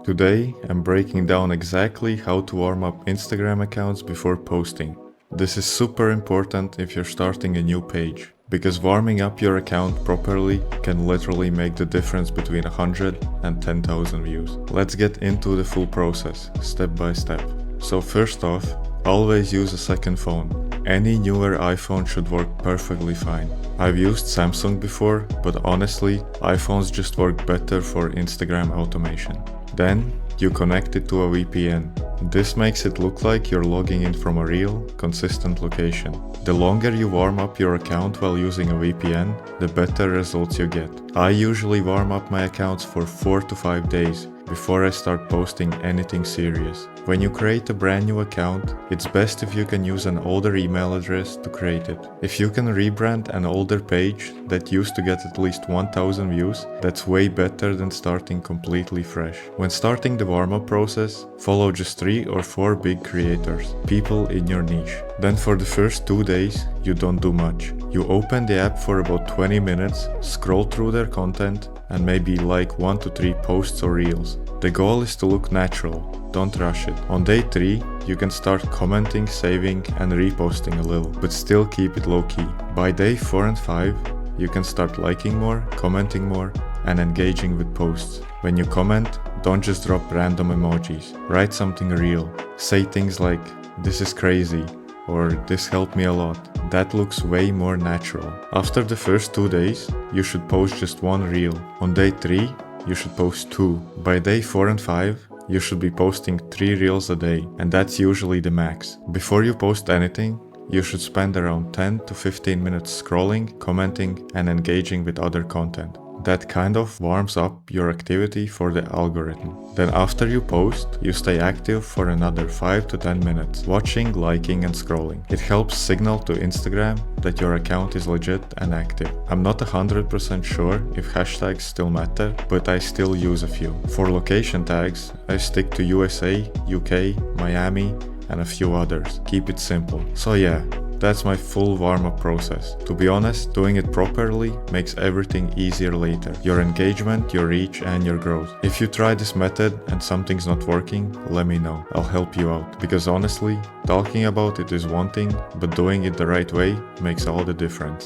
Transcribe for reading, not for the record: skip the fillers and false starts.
Today, I'm breaking down exactly how to warm up Instagram accounts before posting. This is super important if you're starting a new page, because warming up your account properly can literally make the difference between 100 and 10,000 views. Let's get into the full process, step by step. So first off, always use a second phone. Any newer iPhone should work perfectly fine. I've used Samsung before, but honestly, iPhones just work better for Instagram automation. Then, you connect it to a VPN. This makes it look like you're logging in from a real, consistent location. The longer you warm up your account while using a VPN, the better results you get. I usually warm up my accounts for 4 to 5 days before I start posting anything serious. When you create a brand new account, it's best if you can use an older email address to create it. If you can rebrand an older page that used to get at least 1000 views, that's way better than starting completely fresh. When starting the warm-up process, follow just 3 or 4 big creators, people in your niche. Then for the first 2 days, you don't do much. You open the app for about 20 minutes, scroll through their content, and maybe like 1 to 3 posts or reels. The goal is to look natural, don't rush it. On day 3, you can start commenting, saving, and reposting a little, but still keep it low-key. By day 4 and 5, you can start liking more, commenting more, and engaging with posts. When you comment, don't just drop random emojis. Write something real. Say things like, "This is crazy," or "This helped me a lot." That looks way more natural. After the first 2 days, you should post just 1 reel. On day 3, you should post 2. By day 4 and 5, you should be posting 3 reels a day, and that's usually the max. Before you post anything, you should spend around 10 to 15 minutes scrolling, commenting, and engaging with other content. That kind of warms up your activity for the algorithm. Then after you post, you stay active for another 5 to 10 minutes, watching, liking, and scrolling. It helps signal to Instagram that your account is legit and active. I'm not 100% sure if hashtags still matter, but I still use a few. For location tags, I stick to USA, UK, Miami, and a few others. Keep it simple. So yeah, that's my full warm-up process. To be honest, doing it properly makes everything easier later. Your engagement, your reach, and your growth. If you try this method and something's not working, let me know. I'll help you out. Because honestly, talking about it is one thing, but doing it the right way makes all the difference.